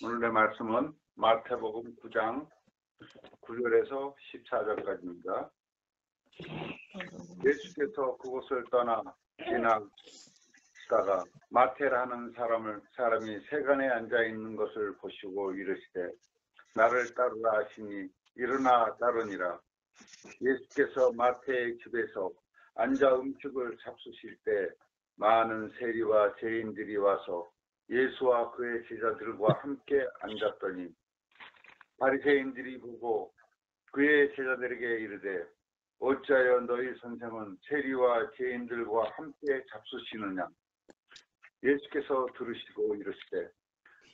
오늘의 말씀은 마태복음 9장 9절에서 14절까지입니다. 예수께서 그곳을 떠나 지나가다가 마태라는 사람이 세간에 앉아 있는 것을 보시고 이르시되 나를 따르라 하시니 일어나 따르니라. 예수께서 마태의 집에서 앉아 음식을 잡수실 때 많은 세리와 죄인들이 와서 예수와 그의 제자들과 함께 앉았더니 바리새인들이 보고 그의 제자들에게 이르되 어찌하여 너희 선생은 세리와 죄인들과 함께 잡수시느냐. 예수께서 들으시고 이르시되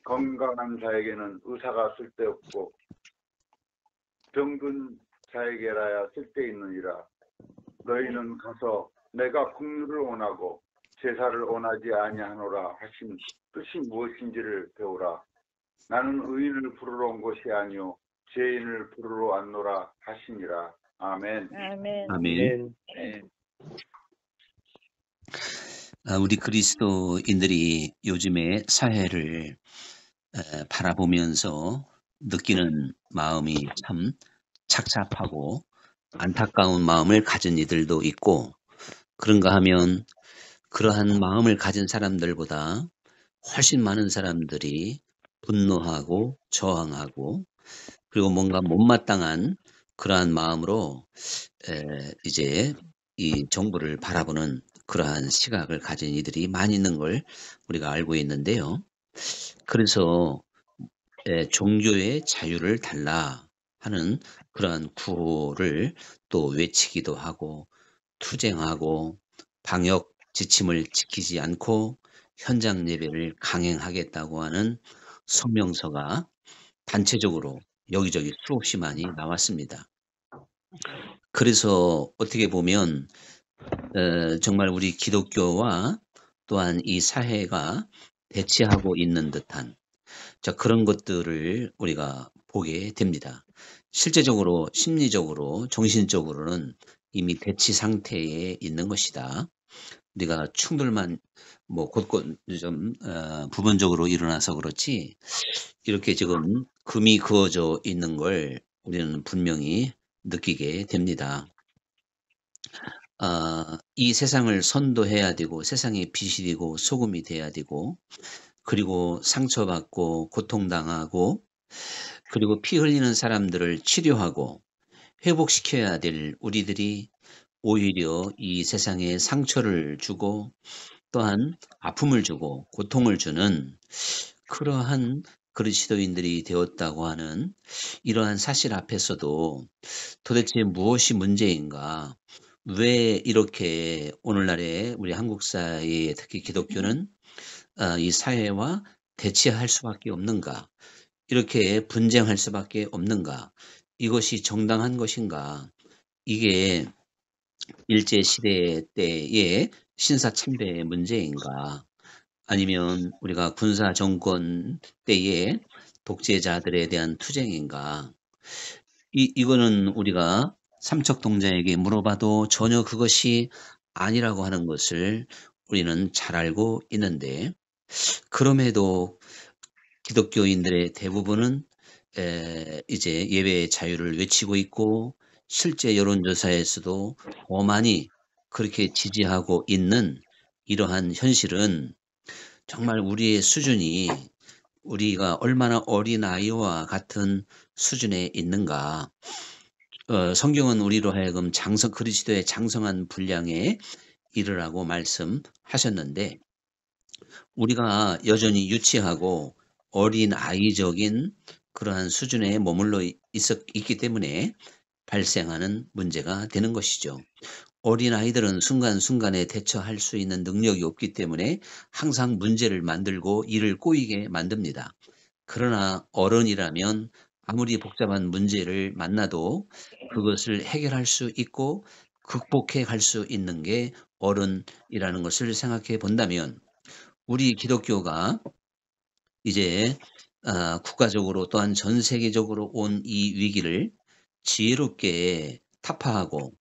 건강한 자에게는 의사가 쓸데없고 병든 자에게라야 쓸데있느니라. 너희는 가서 내가 긍휼을 원하고 제사를 원하지 아니하노라 하신 뜻이 무엇인지를 배우라. 나는 의인을 부르러 온 것이 아니요 죄인을 부르러 왔노라 하시니라. 아멘. 아멘. 우리 그리스도인들이 요즘에 사회를 바라보면서 느끼는 마음이 참 착잡하고 안타까운 마음을 가진 이들도 있고, 그런가 하면 그러한 마음을 가진 사람들보다 훨씬 많은 사람들이 분노하고 저항하고 그리고 뭔가 못마땅한 그러한 마음으로 이제 이 정부를 바라보는 그러한 시각을 가진 이들이 많이 있는 걸 우리가 알고 있는데요. 그래서 종교의 자유를 달라 하는 그러한 구호를 또 외치기도 하고 투쟁하고 방역 지침을 지키지 않고 현장 예배를 강행하겠다고 하는 성명서가 단체적으로 여기저기 수없이 많이 나왔습니다. 그래서 어떻게 보면 정말 우리 기독교와 또한 이 사회가 대치하고 있는 듯한 그런 것들을 우리가 보게 됩니다. 실제적으로 심리적으로 정신적으로는 이미 대치 상태에 있는 것이다. 우리가 충돌만 곳곳 좀 부분적으로 일어나서 그렇지 이렇게 지금 금이 그어져 있는 걸 우리는 분명히 느끼게 됩니다. 이 세상을 선도해야 되고 세상의 빛이 되고 소금이 돼야 되고 그리고 상처받고 고통당하고 그리고 피 흘리는 사람들을 치료하고 회복시켜야 될 우리들이 오히려 이 세상에 상처를 주고 또한 아픔을 주고 고통을 주는 그러한 그리스도인들이 되었다고 하는 이러한 사실 앞에서도 도대체 무엇이 문제인가? 왜 이렇게 오늘날의 우리 한국 사회에 특히 기독교는 이 사회와 대치할 수밖에 없는가? 이렇게 분쟁할 수밖에 없는가? 이것이 정당한 것인가? 이게 일제시대 때의 신사참배의 문제인가? 아니면 우리가 군사정권 때의 독재자들에 대한 투쟁인가? 이거는 우리가 삼척동자에게 물어봐도 전혀 그것이 아니라고 하는 것을 우리는 잘 알고 있는데, 그럼에도 기독교인들의 대부분은 이제 예배의 자유를 외치고 있고 실제 여론조사에서도 더 많이 그렇게 지지하고 있는 이러한 현실은 정말 우리의 수준이 우리가 얼마나 어린아이와 같은 수준에 있는가. 성경은 우리로 하여금 그리스도의 장성한 분량에 이르라고 말씀하셨는데 우리가 여전히 유치하고 어린아이적인 그러한 수준에 머물러 있기 때문에 발생하는 문제가 되는 것이죠. 어린아이들은 순간순간에 대처할 수 있는 능력이 없기 때문에 항상 문제를 만들고 일을 꼬이게 만듭니다. 그러나 어른이라면 아무리 복잡한 문제를 만나도 그것을 해결할 수 있고 극복해 갈 수 있는 게 어른이라는 것을 생각해 본다면 우리 기독교가 이제 국가적으로 또한 전 세계적으로 온 이 위기를 지혜롭게 타파하고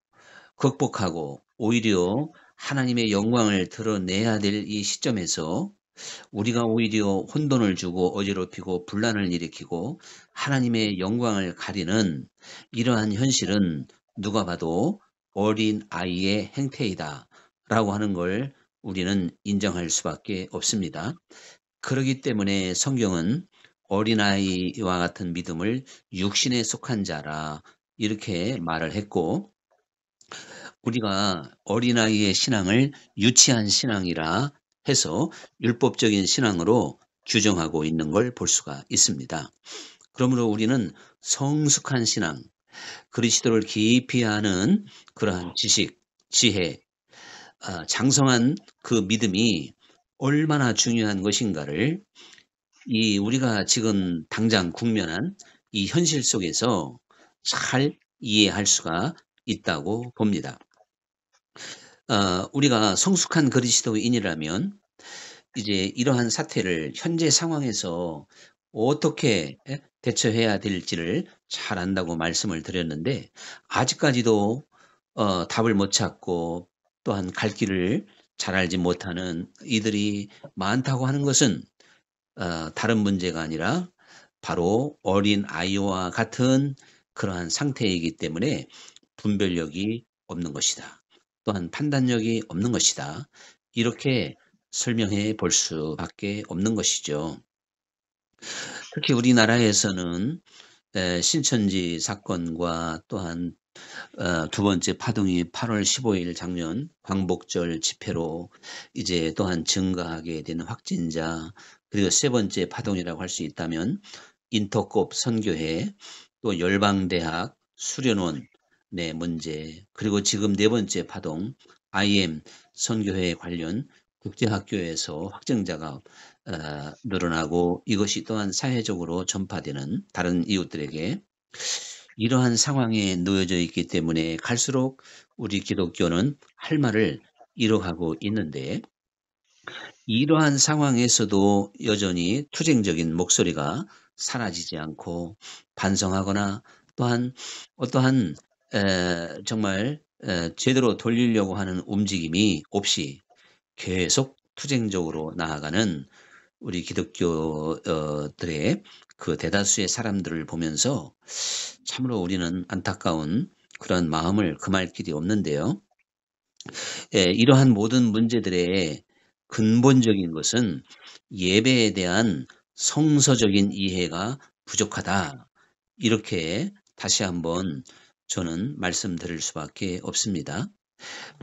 극복하고 오히려 하나님의 영광을 드러내야 될 이 시점에서 우리가 오히려 혼돈을 주고 어지럽히고 분란을 일으키고 하나님의 영광을 가리는 이러한 현실은 누가 봐도 어린 아이의 행태이다 라고 하는 걸 우리는 인정할 수밖에 없습니다. 그렇기 때문에 성경은 어린아이와 같은 믿음을 육신에 속한 자라 이렇게 말을 했고, 우리가 어린아이의 신앙을 유치한 신앙이라 해서 율법적인 신앙으로 규정하고 있는 걸 볼 수가 있습니다. 그러므로 우리는 성숙한 신앙, 그리스도를 깊이 아는 그러한 지식, 지혜, 장성한 그 믿음이 얼마나 중요한 것인가를 이 우리가 지금 당장 국면한 이 현실 속에서 잘 이해할 수가 있다고 봅니다. 우리가 성숙한 그리스도인이라면 이제 이러한 사태를 현재 상황에서 어떻게 대처해야 될지를 잘 안다고 말씀을 드렸는데, 아직까지도 답을 못 찾고 또한 갈 길을 잘 알지 못하는 이들이 많다고 하는 것은 다른 문제가 아니라 바로 어린 아이와 같은 그러한 상태이기 때문에 분별력이 없는 것이다. 또한 판단력이 없는 것이다. 이렇게 설명해 볼 수밖에 없는 것이죠. 특히 우리나라에서는 신천지 사건과 또한 두 번째 파동이 8월 15일 작년 광복절 집회로 이제 또한 증가하게 되는 확진자, 그리고 세 번째 파동이라고 할 수 있다면 인터콥 선교회, 또 열방대학 수련원 내 문제, 그리고 지금 네 번째 파동 IM 선교회 관련 국제학교에서 확진자가 늘어나고, 이것이 또한 사회적으로 전파되는 다른 이웃들에게 이러한 상황에 놓여져 있기 때문에 갈수록 우리 기독교는 할 말을 잃어가고 있는데, 이러한 상황에서도 여전히 투쟁적인 목소리가 사라지지 않고 반성하거나 또한 어떠한 정말 제대로 돌리려고 하는 움직임이 없이 계속 투쟁적으로 나아가는 우리 기독교들의 그 대다수의 사람들을 보면서 참으로 우리는 안타까운 그런 마음을 금할 길이 없는데요. 이러한 모든 문제들의 근본적인 것은 예배에 대한 성서적인 이해가 부족하다. 이렇게 다시 한번 저는 말씀드릴 수밖에 없습니다.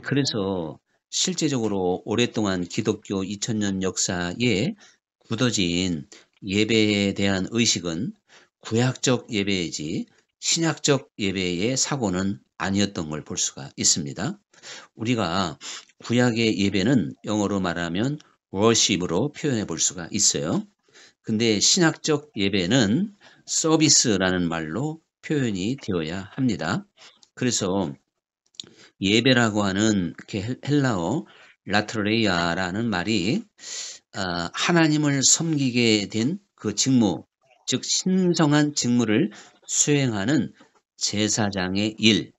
그래서 실제적으로 오랫동안 기독교 2000년 역사에 굳어진 예배에 대한 의식은 구약적 예배이지 신약적 예배의 사고는 아니었던 걸 볼 수가 있습니다. 우리가 구약의 예배는 영어로 말하면 worship으로 표현해 볼 수가 있어요. 근데 신약적 예배는 서비스라는 말로 표현이 되어야 합니다. 그래서 예배라고 하는 헬라어 라트레이아라는 말이 하나님을 섬기게 된 그 직무, 즉 신성한 직무를 수행하는 제사장의 일,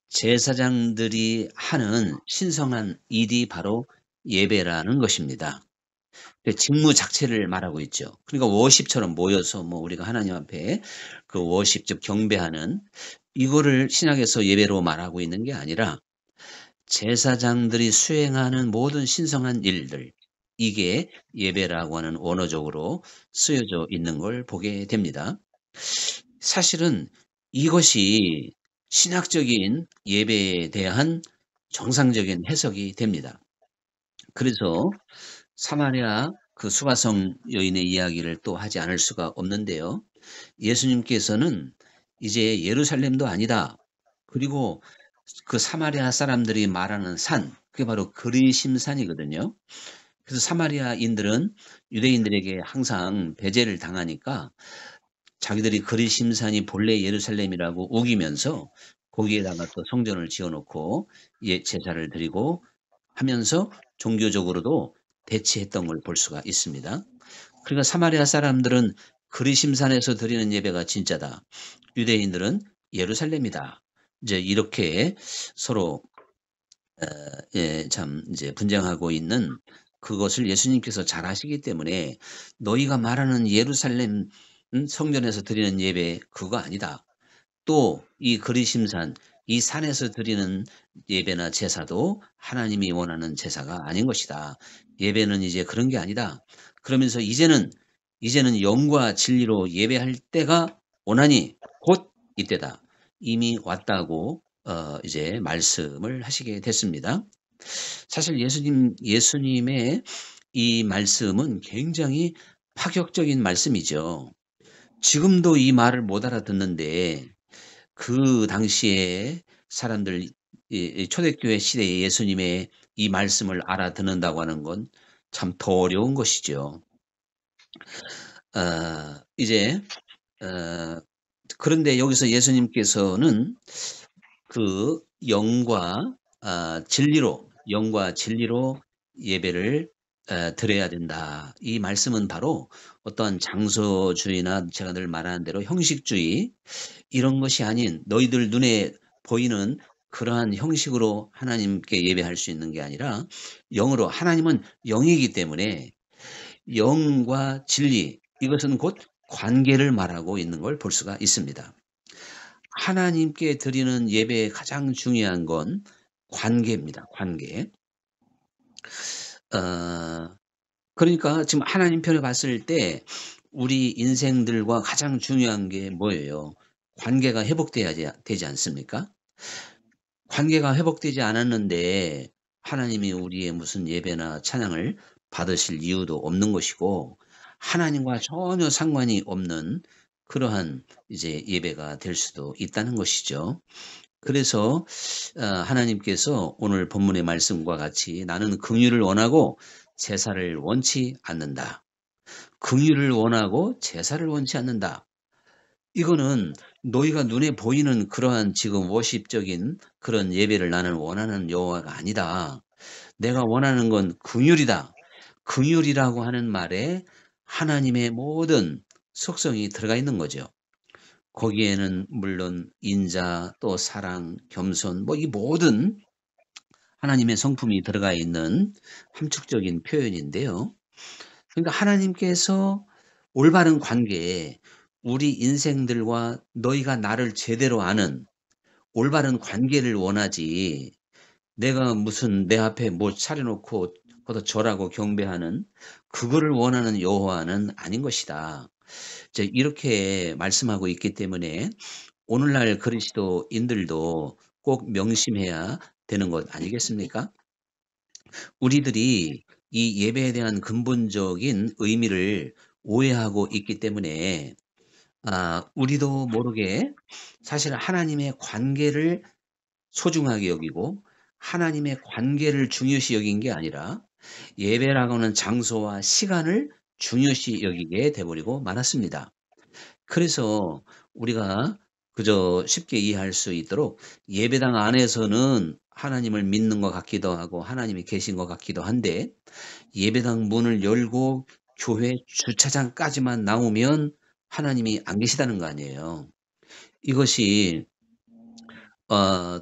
제사장들이 하는 신성한 일이 바로 예배라는 것입니다. 직무 자체를 말하고 있죠. 그러니까 워십처럼 모여서 우리가 하나님 앞에 그 워십, 즉 경배하는 이거를 신약에서 예배로 말하고 있는 게 아니라 제사장들이 수행하는 모든 신성한 일들, 이게 예배라고 하는 원어적으로 쓰여져 있는 걸 보게 됩니다. 사실은 이것이 신학적인 예배에 대한 정상적인 해석이 됩니다. 그래서 사마리아 그 수가성 여인의 이야기를 또 하지 않을 수가 없는데요. 예수님께서는 이제 예루살렘도 아니다. 그리고 그 사마리아 사람들이 말하는 산, 그게 바로 그리심산이거든요. 그래서 사마리아인들은 유대인들에게 항상 배제를 당하니까 자기들이 그리심산이 본래 예루살렘이라고 우기면서 거기에다가 또 성전을 지어놓고 제사를 드리고 하면서 종교적으로도 대치했던 걸 볼 수가 있습니다. 그러니까 사마리아 사람들은 그리심산에서 드리는 예배가 진짜다. 유대인들은 예루살렘이다. 이제 이렇게 서로 참 이제 분쟁하고 있는 그것을 예수님께서 잘 아시기 때문에 너희가 말하는 예루살렘 성전에서 드리는 예배 그거 아니다. 또 이 그리심산 이 산에서 드리는 예배나 제사도 하나님이 원하는 제사가 아닌 것이다. 예배는 이제 그런 게 아니다. 그러면서 이제는 영과 진리로 예배할 때가 오나니 곧 이때다. 이미 왔다고 이제 말씀을 하시게 됐습니다. 사실 예수님의 이 말씀은 굉장히 파격적인 말씀이죠. 지금도 이 말을 못 알아듣는데 그 당시에 사람들 이 초대교회 시대에 예수님의 이 말씀을 알아듣는다고 하는 건 참 더 어려운 것이죠. 이제 그런데 여기서 예수님께서는 그 영과 진리로 예배를 드려야 된다. 이 말씀은 바로 어떠한 장소주의나 제가 늘 말하는 대로 형식주의 이런 것이 아닌 너희들 눈에 보이는 그러한 형식으로 하나님께 예배할 수 있는 게 아니라 영으로 하나님은 영이기 때문에 영과 진리 이것은 곧 관계를 말하고 있는 걸 볼 수가 있습니다. 하나님께 드리는 예배의 가장 중요한 건 관계입니다. 관계. 그러니까 지금 하나님 편에 봤을 때 우리 인생들과 가장 중요한 게 뭐예요? 관계가 회복돼야 되지 않습니까? 관계가 회복되지 않았는데 하나님이 우리의 무슨 예배나 찬양을 받으실 이유도 없는 것이고 하나님과 전혀 상관이 없는 그러한 이제 예배가 될 수도 있다는 것이죠. 그래서 하나님께서 오늘 본문의 말씀과 같이 나는 긍휼을 원하고 제사를 원치 않는다. 긍휼을 원하고 제사를 원치 않는다. 이거는 너희가 눈에 보이는 그러한 지금 워십적인 그런 예배를 나는 원하는 여호와가 아니다. 내가 원하는 건 긍휼이다. 긍휼이라고 하는 말에 하나님의 모든 속성이 들어가 있는 거죠. 거기에는 물론 인자 또 사랑, 겸손 뭐 이 모든 하나님의 성품이 들어가 있는 함축적인 표현인데요. 그러니까 하나님께서 올바른 관계에 우리 인생들과 너희가 나를 제대로 아는 올바른 관계를 원하지 내가 무슨 내 앞에 뭐 차려놓고 거기다 절하고 경배하는 그거를 원하는 여호와는 아닌 것이다. 이제 이렇게 말씀하고 있기 때문에 오늘날 그리스도인들도 꼭 명심해야 되는 것 아니겠습니까? 우리들이 이 예배에 대한 근본적인 의미를 오해하고 있기 때문에 우리도 모르게 사실 하나님의 관계를 소중하게 여기고 하나님의 관계를 중요시 여긴 게 아니라 예배라고 하는 장소와 시간을 중요시 여기게 돼버리고 말았습니다. 그래서 우리가 그저 쉽게 이해할 수 있도록 예배당 안에서는 하나님을 믿는 것 같기도 하고 하나님이 계신 것 같기도 한데 예배당 문을 열고 교회 주차장까지만 나오면 하나님이 안 계시다는 거 아니에요. 이것이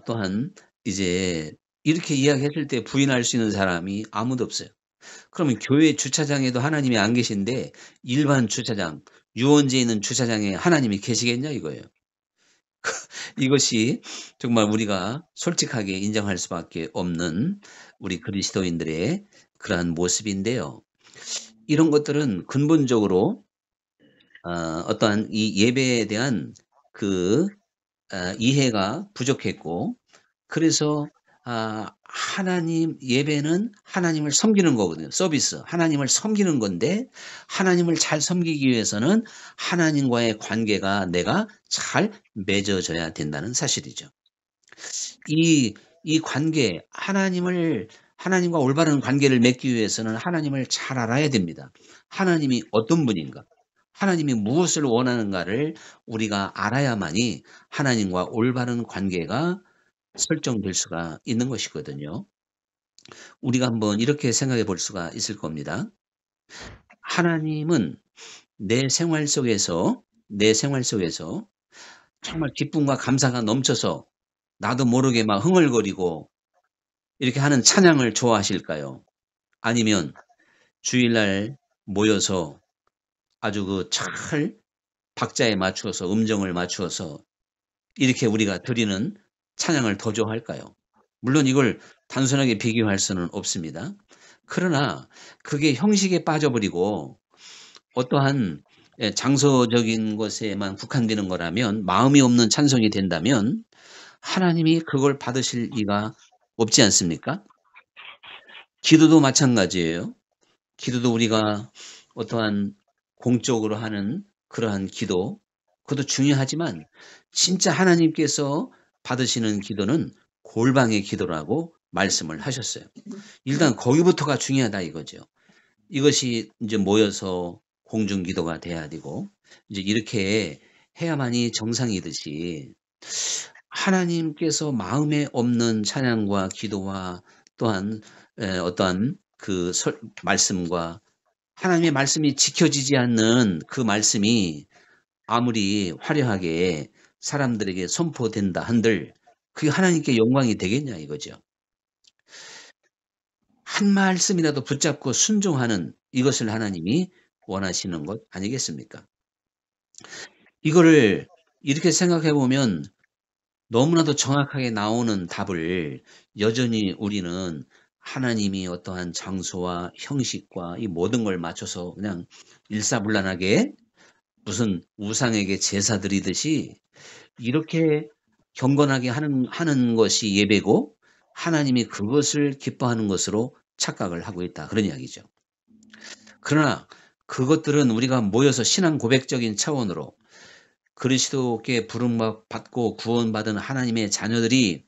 또한 이제 이렇게 이야기했을 때 부인할 수 있는 사람이 아무도 없어요. 그러면 교회 주차장에도 하나님이 안 계신데 일반 주차장, 유원지에 있는 주차장에 하나님이 계시겠냐 이거예요. 이것이 정말 우리가 솔직하게 인정할 수밖에 없는 우리 그리스도인들의 그러한 모습인데요. 이런 것들은 근본적으로 어떠한 이 예배에 대한 그 이해가 부족했고 그래서 하나님 예배는 하나님을 섬기는 거거든요. 서비스. 하나님을 섬기는 건데 하나님을 잘 섬기기 위해서는 하나님과의 관계가 내가 잘 맺어져야 된다는 사실이죠. 이 관계, 하나님과 올바른 관계를 맺기 위해서는 하나님을 잘 알아야 됩니다. 하나님이 어떤 분인가? 하나님이 무엇을 원하는가를 우리가 알아야만이 하나님과 올바른 관계가 설정될 수가 있는 것이거든요. 우리가 한번 이렇게 생각해 볼 수가 있을 겁니다. 하나님은 내 생활 속에서 정말 기쁨과 감사가 넘쳐서 나도 모르게 막 흥얼거리고 이렇게 하는 찬양을 좋아하실까요? 아니면 주일날 모여서 아주 그 잘 박자에 맞추어서 음정을 맞추어서 이렇게 우리가 드리는 찬양을 더 좋아할까요? 물론 이걸 단순하게 비교할 수는 없습니다. 그러나 그게 형식에 빠져버리고 어떠한 장소적인 것에만 국한되는 거라면, 마음이 없는 찬송이 된다면 하나님이 그걸 받으실 리가 없지 않습니까? 기도도 마찬가지예요. 기도도 우리가 어떠한 공적으로 하는 그러한 기도, 그것도 중요하지만 진짜 하나님께서 받으시는 기도는 골방의 기도라고 말씀을 하셨어요. 일단 거기부터가 중요하다 이거죠. 이것이 이제 모여서 공중 기도가 돼야 되고, 이제 이렇게 해야만이 정상이듯이 하나님께서 마음에 없는 찬양과 기도와 또한 어떠한 그 말씀과 하나님의 말씀이 지켜지지 않는 그 말씀이 아무리 화려하게 사람들에게 선포된다 한들 그게 하나님께 영광이 되겠냐 이거죠. 한 말씀이라도 붙잡고 순종하는 이것을 하나님이 원하시는 것 아니겠습니까? 이거를 이렇게 생각해 보면 너무나도 정확하게 나오는 답을 여전히 우리는 하나님이 어떠한 장소와 형식과 이 모든 걸 맞춰서 그냥 일사불란하게 무슨 우상에게 제사 드리듯이 이렇게 경건하게 하는 것이 예배고 하나님이 그것을 기뻐하는 것으로 착각을 하고 있다. 그런 이야기죠. 그러나 그것들은 우리가 모여서 신앙 고백적인 차원으로 그리스도께 부름받고 구원받은 하나님의 자녀들이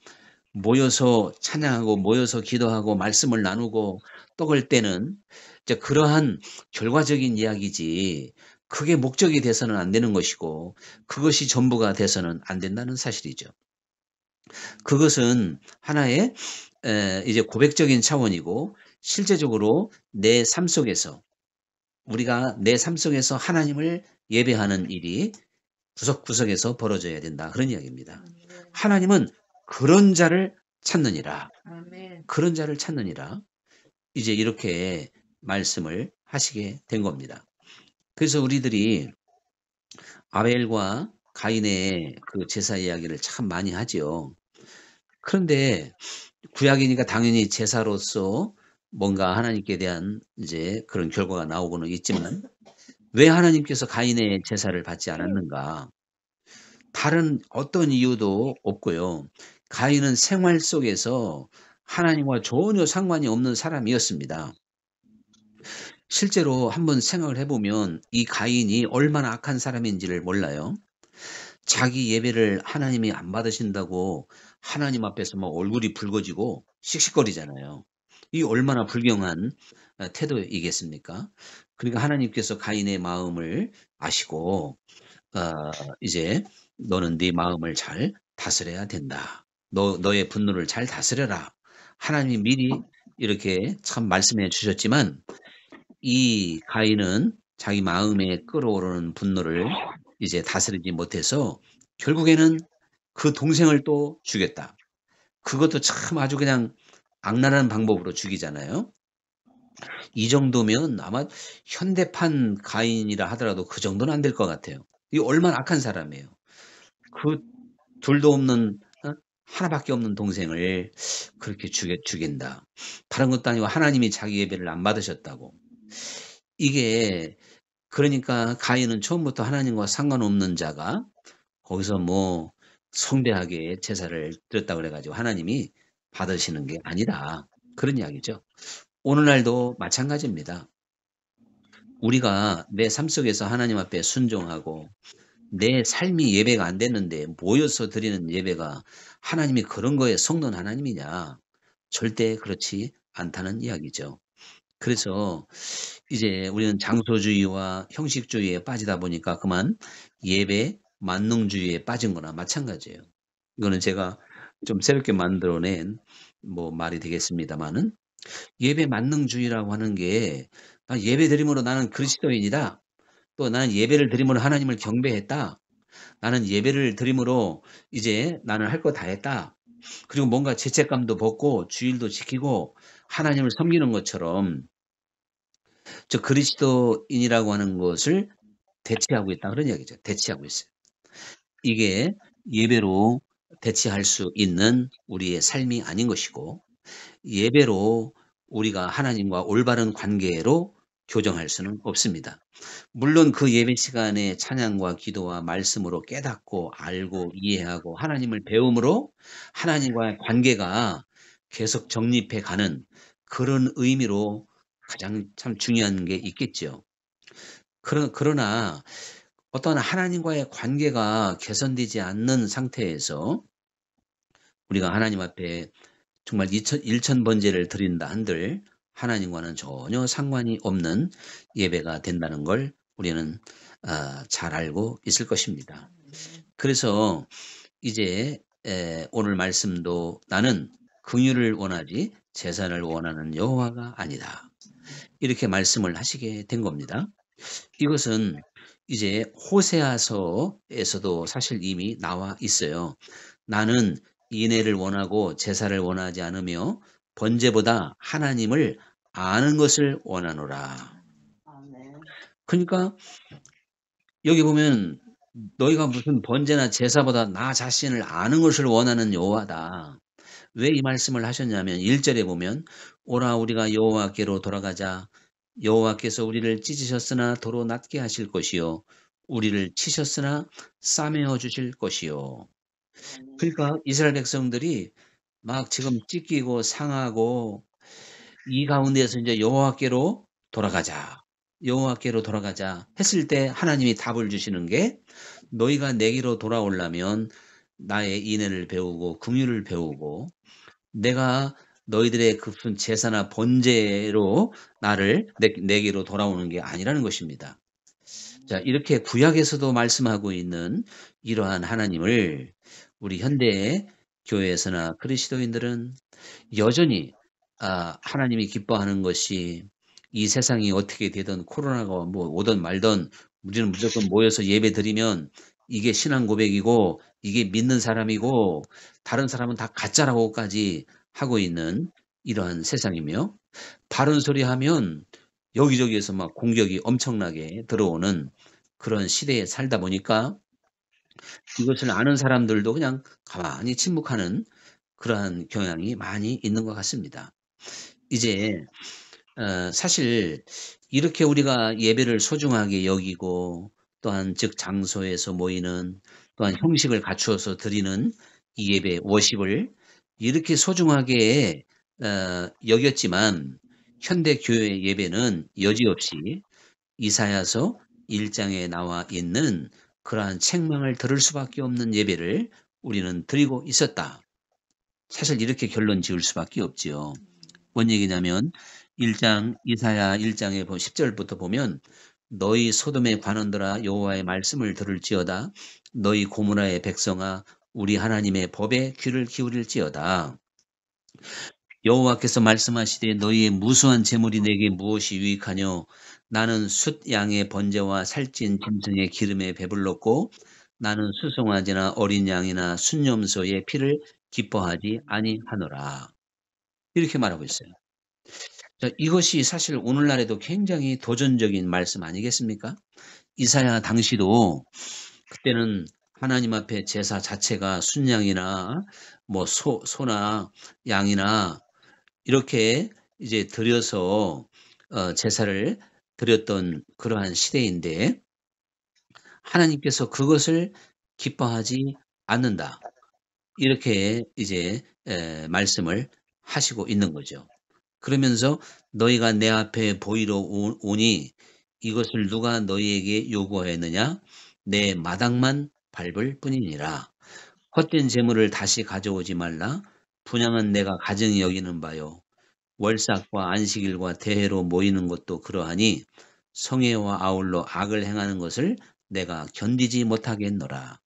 모여서 찬양하고 모여서 기도하고 말씀을 나누고 떡을 떼는 이제 그러한 결과적인 이야기지, 그게 목적이 돼서는 안 되는 것이고 그것이 전부가 돼서는 안 된다는 사실이죠. 그것은 하나의 이제 고백적인 차원이고, 실제적으로 내 삶 속에서 우리가 내 삶 속에서 하나님을 예배하는 일이 구석구석에서 벌어져야 된다. 그런 이야기입니다. 하나님은 그런 자를 찾느니라. 그런 자를 찾느니라. 이제 이렇게 말씀을 하시게 된 겁니다. 그래서 우리들이 아벨과 가인의 그 제사 이야기를 참 많이 하죠. 그런데 구약이니까 당연히 제사로서 뭔가 하나님께 대한 이제 그런 결과가 나오고는 있지만 왜 하나님께서 가인의 제사를 받지 않았는가? 다른 어떤 이유도 없고요. 가인은 생활 속에서 하나님과 전혀 상관이 없는 사람이었습니다. 실제로 한번 생각을 해보면 이 가인이 얼마나 악한 사람인지를 몰라요. 자기 예배를 하나님이 안 받으신다고 하나님 앞에서 막 얼굴이 붉어지고 씩씩거리잖아요. 이 얼마나 불경한 태도이겠습니까? 그러니까 하나님께서 가인의 마음을 아시고 이제 너는 네 마음을 잘 다스려야 된다. 너의 분노를 잘 다스려라. 하나님이 미리 이렇게 참 말씀해 주셨지만 이 가인은 자기 마음에 끓어오르는 분노를 이제 다스리지 못해서 결국에는 그 동생을 또 죽였다. 그것도 참 아주 그냥 악랄한 방법으로 죽이잖아요. 이 정도면 아마 현대판 가인이라 하더라도 그 정도는 안 될 것 같아요. 이 얼마나 악한 사람이에요. 그 둘도 없는 하나밖에 없는 동생을 그렇게 죽인다. 다른 것도 아니고 하나님이 자기 예배를 안 받으셨다고. 이게 그러니까 가인은 처음부터 하나님과 상관없는 자가 거기서 뭐 성대하게 제사를 드렸다 그래가지고 하나님이 받으시는 게 아니다. 그런 이야기죠. 오늘날도 마찬가지입니다. 우리가 내 삶 속에서 하나님 앞에 순종하고 내 삶이 예배가 안 됐는데 모여서 드리는 예배가 하나님이 그런 거에 성는 하나님이냐? 절대 그렇지 않다는 이야기죠. 그래서 이제 우리는 장소주의와 형식주의에 빠지다 보니까 그만 예배 만능주의에 빠진 거나 마찬가지예요. 이거는 제가 좀 새롭게 만들어낸 뭐 말이 되겠습니다만은, 예배 만능주의라고 하는 게 예배 드림으로 나는 그리스도인이다. 또 나는 예배를 드림으로 하나님을 경배했다. 나는 예배를 드림으로 이제 나는 할 거 다 했다. 그리고 뭔가 죄책감도 벗고 주일도 지키고 하나님을 섬기는 것처럼 저 그리스도인이라고 하는 것을 대체하고 있다 그런 이야기죠. 대체하고 있어요. 이게 예배로 대체할 수 있는 우리의 삶이 아닌 것이고 예배로 우리가 하나님과 올바른 관계로 교정할 수는 없습니다. 물론 그 예배 시간에 찬양과 기도와 말씀으로 깨닫고 알고 이해하고 하나님을 배움으로 하나님과의 관계가 계속 정립해 가는 그런 의미로 가장 참 중요한 게 있겠죠. 그러나 어떤 하나님과의 관계가 개선되지 않는 상태에서 우리가 하나님 앞에 정말 일천번제를 드린다 한들 하나님과는 전혀 상관이 없는 예배가 된다는 걸 우리는 잘 알고 있을 것입니다. 그래서 이제 오늘 말씀도 나는 긍휼을 원하지 제사를 원하는 여호와가 아니다. 이렇게 말씀을 하시게 된 겁니다. 이것은 이제 호세아서에서도 사실 이미 나와 있어요. 나는 인애를 원하고 제사를 원하지 않으며 번제보다 하나님을 아는 것을 원하노라. 그러니까 여기 보면 너희가 무슨 번제나 제사보다 나 자신을 아는 것을 원하는 여호와다. 왜 이 말씀을 하셨냐면 1절에 보면 오라 우리가 여호와께로 돌아가자. 여호와께서 우리를 찢으셨으나 도로 낫게 하실 것이요 우리를 치셨으나 싸매어 주실 것이요. 그러니까 이스라엘 백성들이 막 지금 찢기고 상하고 이 가운데에서 이제 여호와께로 돌아가자. 여호와께로 돌아가자 했을 때 하나님이 답을 주시는 게 너희가 내게로 돌아오려면 나의 인애를 배우고 긍휼을 배우고 내가 너희들의 그 무슨 제사나 번제로 나를 내게로 돌아오는 게 아니라는 것입니다. 자, 이렇게 구약에서도 말씀하고 있는 이러한 하나님을 우리 현대 교회에서나 그리스도인들은 여전히 하나님이 기뻐하는 것이 이 세상이 어떻게 되든 코로나가 뭐 오든 말든 우리는 무조건 모여서 예배 드리면 이게 신앙 고백이고 이게 믿는 사람이고 다른 사람은 다 가짜라고까지 하고 있는 이러한 세상이며 바른 소리 하면 여기저기에서 막 공격이 엄청나게 들어오는 그런 시대에 살다 보니까 이것을 아는 사람들도 그냥 가만히 침묵하는 그러한 경향이 많이 있는 것 같습니다. 이제 사실 이렇게 우리가 예배를 소중하게 여기고 또한 즉 장소에서 모이는 또한 형식을 갖추어서 드리는 이 예배 워십을 이렇게 소중하게 여겼지만 현대 교회 예배는 여지없이 이사야서 1장에 나와 있는 그러한 책망을 들을 수밖에 없는 예배를 우리는 드리고 있었다. 사실 이렇게 결론 지을 수밖에 없지요. 뭔 얘기냐면 1장 이사야 1장에 10절부터 보면 너희 소돔의 관원들아 여호와의 말씀을 들을지어다 너희 고무라의 백성아 우리 하나님의 법에 귀를 기울일지어다. 여호와께서 말씀하시되 너희의 무수한 재물이 내게 무엇이 유익하뇨 나는 숫 양의 번제와 살찐 짐승의 기름에 배불렀고 나는 수송아지나 어린 양이나 순념소의 피를 기뻐하지 아니하노라. 이렇게 말하고 있어요. 자, 이것이 사실 오늘날에도 굉장히 도전적인 말씀 아니겠습니까? 이사야 당시도 그때는 하나님 앞에 제사 자체가 순양이나 뭐 소나 양이나 이렇게 이제 드려서 제사를 드렸던 그러한 시대인데 하나님께서 그것을 기뻐하지 않는다. 이렇게 이제 말씀을 하시고 있는 거죠. 그러면서 너희가 내 앞에 보이러 오니 이것을 누가 너희에게 요구하였느냐? 내 마당만 밟을 뿐이니라. 헛된 재물을 다시 가져오지 말라. 분양은 내가 가증히 여기는 바요. 월삭과 안식일과 대회로 모이는 것도 그러하니 성회와 아울러 악을 행하는 것을 내가 견디지 못하겠노라.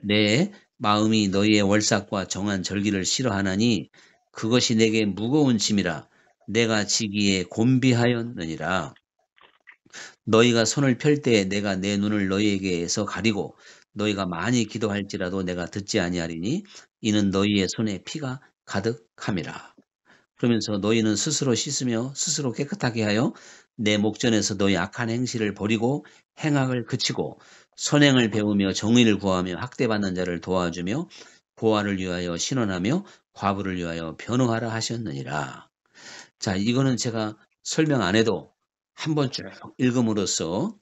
내 마음이 너희의 월삭과 정한 절기를 싫어하나니 그것이 내게 무거운 짐이라 내가 지기에 곤비하였느니라. 너희가 손을 펼 때 내가 내 눈을 너희에게서 가리고 너희가 많이 기도할지라도 내가 듣지 아니하리니 이는 너희의 손에 피가 가득함이라. 그러면서 너희는 스스로 씻으며 스스로 깨끗하게 하여 내 목전에서 너희 악한 행실을 버리고 행악을 그치고 선행을 배우며 정의를 구하며 학대받는 자를 도와주며 고아를 위하여 신원하며 과부를 위하여 변호하라 하셨느니라. 자, 이거는 제가 설명 안 해도 한번 쭉 읽음으로써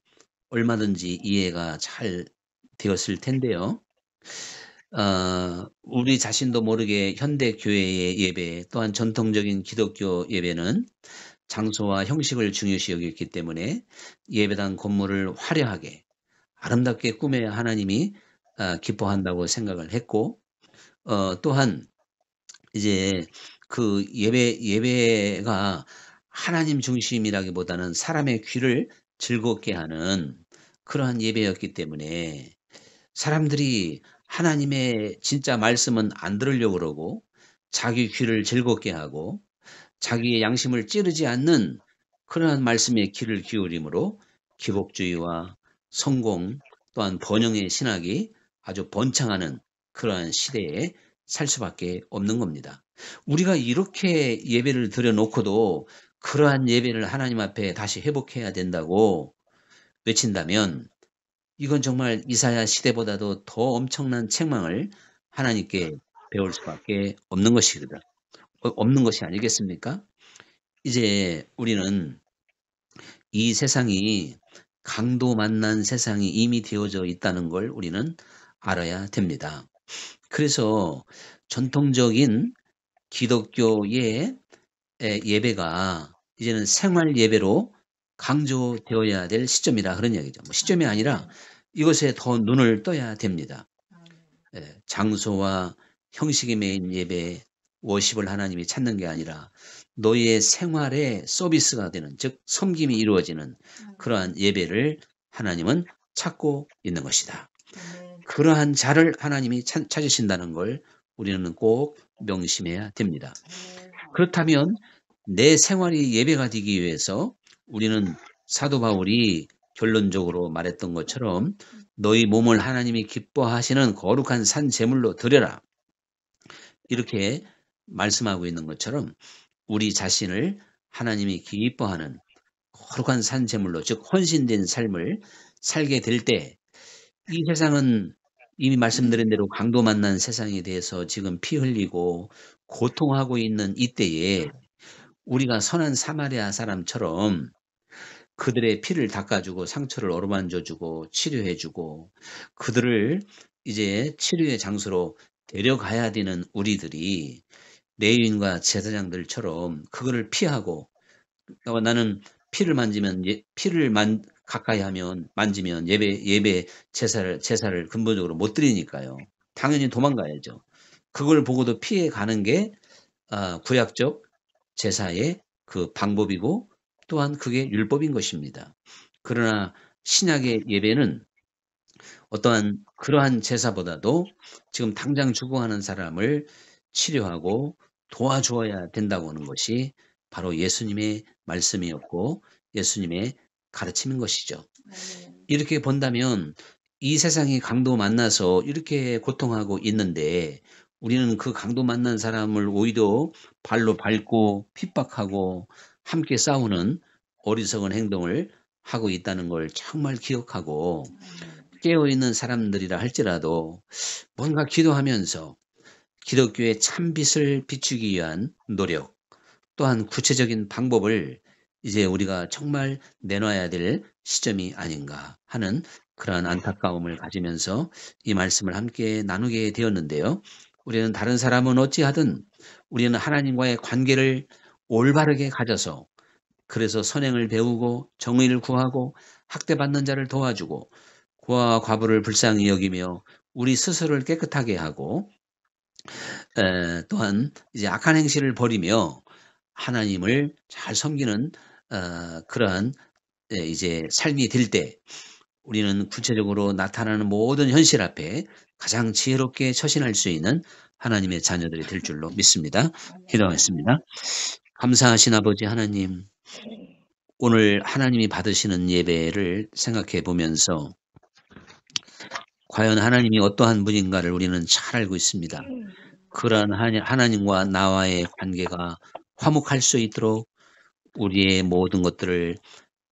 얼마든지 이해가 잘 되었을 텐데요. 우리 자신도 모르게 현대 교회의 예배 또한 전통적인 기독교 예배는 장소와 형식을 중요시 여겼기 때문에 예배당 건물을 화려하게 아름답게 꾸며야 하나님이 기뻐한다고 생각을 했고, 또한 이제 그 예배가 하나님 중심이라기보다는 사람의 귀를 즐겁게 하는 그러한 예배였기 때문에 사람들이 하나님의 진짜 말씀은 안 들으려고 그러고 자기 귀를 즐겁게 하고 자기의 양심을 찌르지 않는 그러한 말씀에 귀를 기울이므로 기복주의와 성공 또한 번영의 신학이 아주 번창하는 그러한 시대에 살 수밖에 없는 겁니다. 우리가 이렇게 예배를 드려놓고도 그러한 예배를 하나님 앞에 다시 회복해야 된다고 외친다면 이건 정말 이사야 시대보다도 더 엄청난 책망을 하나님께 배울 수밖에 없는 것이거든. 없는 것이 아니겠습니까? 이제 우리는 이 세상이 강도 만난 세상이 이미 되어져 있다는 걸 우리는 알아야 됩니다. 그래서 전통적인 기독교의 예배가 이제는 생활 예배로 강조되어야 될 시점이라 그런 얘기죠. 뭐 시점이 아니라 이것에 더 눈을 떠야 됩니다. 장소와 형식에 매인 예배, 워십을 하나님이 찾는 게 아니라 너희의 생활에 서비스가 되는, 즉 섬김이 이루어지는 그러한 예배를 하나님은 찾고 있는 것이다. 그러한 자를 하나님이 찾으신다는 걸 우리는 꼭 명심해야 됩니다. 그렇다면 내 생활이 예배가 되기 위해서 우리는 사도 바울이 결론적으로 말했던 것처럼 너희 몸을 하나님이 기뻐하시는 거룩한 산 제물로 드려라. 이렇게 말씀하고 있는 것처럼 우리 자신을 하나님이 기뻐하는 거룩한 산 제물로, 즉 헌신된 삶을 살게 될 때 이 세상은 이미 말씀드린 대로 강도 만난 세상에 대해서 지금 피 흘리고 고통하고 있는 이때에 우리가 선한 사마리아 사람처럼 그들의 피를 닦아주고 상처를 어루만져주고 치료해주고 그들을 이제 치료의 장소로 데려가야 되는 우리들이 레위인과 제사장들처럼 그거를 피하고 나는 피를 만지면 가까이 하면 만지면 예배 제사를 근본적으로 못 드리니까요. 당연히 도망가야죠. 그걸 보고도 피해 가는 게 구약적 제사의 그 방법이고 또한 그게 율법인 것입니다. 그러나 신약의 예배는 어떠한 그러한 제사보다도 지금 당장 죽어가는 사람을 치료하고 도와주어야 된다고 하는 것이 바로 예수님의 말씀이었고 예수님의 가르침인 것이죠. 이렇게 본다면 이 세상이 강도 만나서 이렇게 고통하고 있는데 우리는 그 강도 만난 사람을 오히려 발로 밟고 핍박하고 함께 싸우는 어리석은 행동을 하고 있다는 걸 정말 기억하고 깨어있는 사람들이라 할지라도 뭔가 기도하면서 기독교의 참빛을 비추기 위한 노력 또한 구체적인 방법을 이제 우리가 정말 내놔야 될 시점이 아닌가 하는 그러한 안타까움을 가지면서 이 말씀을 함께 나누게 되었는데요. 우리는 다른 사람은 어찌하든 우리는 하나님과의 관계를 올바르게 가져서 그래서 선행을 배우고 정의를 구하고 학대받는 자를 도와주고 고아와 과부를 불쌍히 여기며 우리 스스로를 깨끗하게 하고 또한 이제 악한 행실을 버리며 하나님을 잘 섬기는 그러한 이제 삶이 될 때 우리는 구체적으로 나타나는 모든 현실 앞에 가장 지혜롭게 처신할 수 있는 하나님의 자녀들이 될 줄로 믿습니다. 기도하겠습니다. 감사하신 아버지 하나님, 오늘 하나님이 받으시는 예배를 생각해 보면서 과연 하나님이 어떠한 분인가를 우리는 잘 알고 있습니다. 그러한 하나님과 나와의 관계가 화목할 수 있도록 우리의 모든 것들을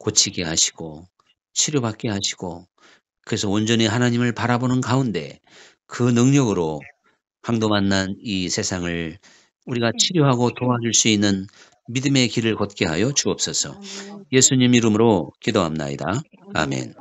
고치게 하시고 치료받게 하시고 그래서 온전히 하나님을 바라보는 가운데 그 능력으로 황도 만난 이 세상을 우리가 치료하고 도와줄 수 있는 믿음의 길을 걷게 하여 주옵소서. 예수님 이름으로 기도합나이다. 아멘.